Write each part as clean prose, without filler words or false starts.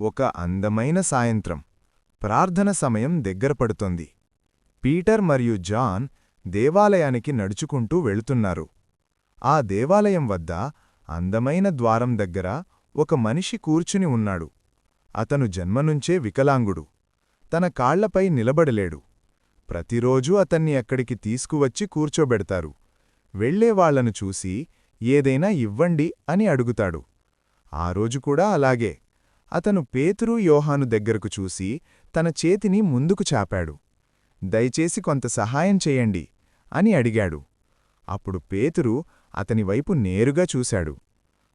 ఒక అందమైన సాయంత్రం. ప్రార్థన సమయం దగ్గరపడుతోంది. పీటర్ మరియు జాన్ దేవాలయానికి నడుచుకుంటూ వెళుతున్నారు. ఆ దేవాలయం వద్ద అందమైన ద్వారం దగ్గర ఒక మనిషి కూర్చుని ఉన్నాడు. అతను జన్మనుంచే వికలాంగుడు. తన కాళ్లపై నిలబడలేడు. ప్రతిరోజూ అతన్ని అక్కడికి తీసుకువచ్చి కూర్చోబెడతారు. వెళ్లేవాళ్లను చూసి ఏదైనా ఇవ్వండి అని అడుగుతాడు. ఆ రోజు కూడా అలాగే. అతను పేతురు యోహాను దగ్గరకు చూసి తన చేతిని ముందుకు చాపాడు. దయచేసి కొంత సహాయం చెయ్యండి అని అడిగాడు. అప్పుడు పేతురు అతనివైపు నేరుగా చూశాడు.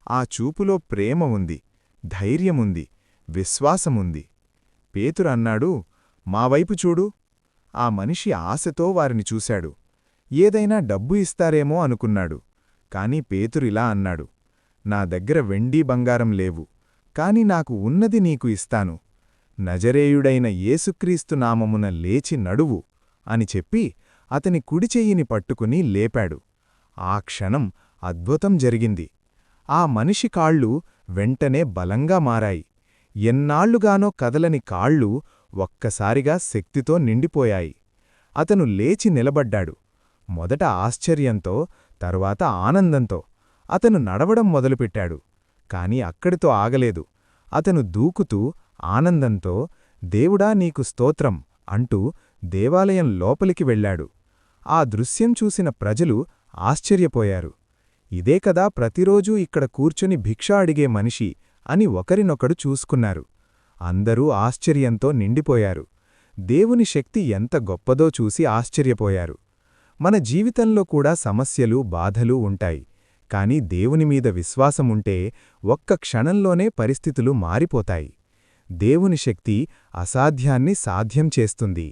ఆ చూపులో ప్రేమ ఉంది, ధైర్యముంది, విశ్వాసముంది. పేతురు అన్నాడు, మావైపు చూడు. ఆ మనిషి ఆశతో వారిని చూశాడు. ఏదైనా డబ్బు ఇస్తారేమో అనుకున్నాడు. కాని పేతురిలా అన్నాడు, నా దగ్గర వెండి బంగారం లేవు, కాని నాకు ఉన్నది నీకు ఇస్తాను. నజరేయుడైన యేసుక్రీస్తు నామమున లేచి నడువు అని చెప్పి అతని కుడిచెయ్యిని పట్టుకుని లేపాడు. ఆ క్షణం అద్భుతం జరిగింది. ఆ మనిషి కాళ్ళు వెంటనే బలంగా మారాయి. ఎన్నాళ్లుగానో కదలని కాళ్ళు ఒక్కసారిగా శక్తితో నిండిపోయాయి. అతను లేచి నిలబడ్డాడు. మొదట ఆశ్చర్యంతో, తరువాత ఆనందంతో. అతను నడవడం మొదలుపెట్టాడు. కాని అక్కడితో ఆగలేదు. అతను దూకుతూ ఆనందంతో, దేవుడా నీకు స్తోత్రం అంటూ దేవాలయం లోపలికి వెళ్ళాడు. ఆ దృశ్యం చూసిన ప్రజలు ఆశ్చర్యపోయారు. ఇదే కదా ప్రతిరోజూ ఇక్కడ కూర్చుని భిక్ష అడిగే మనిషి అని ఒకరినొకడు చూసుకున్నారు. అందరూ ఆశ్చర్యంతో నిండిపోయారు. దేవుని శక్తి ఎంత గొప్పదో చూసి ఆశ్చర్యపోయారు. మన జీవితంలో కూడా సమస్యలు, బాధలు ఉంటాయి. కాని దేవునిమీద విశ్వాసముంటే ఒక్క క్షణంలోనే పరిస్థితులు మారిపోతాయి. దేవుని శక్తి అసాధ్యాన్ని సాధ్యం చేస్తుంది.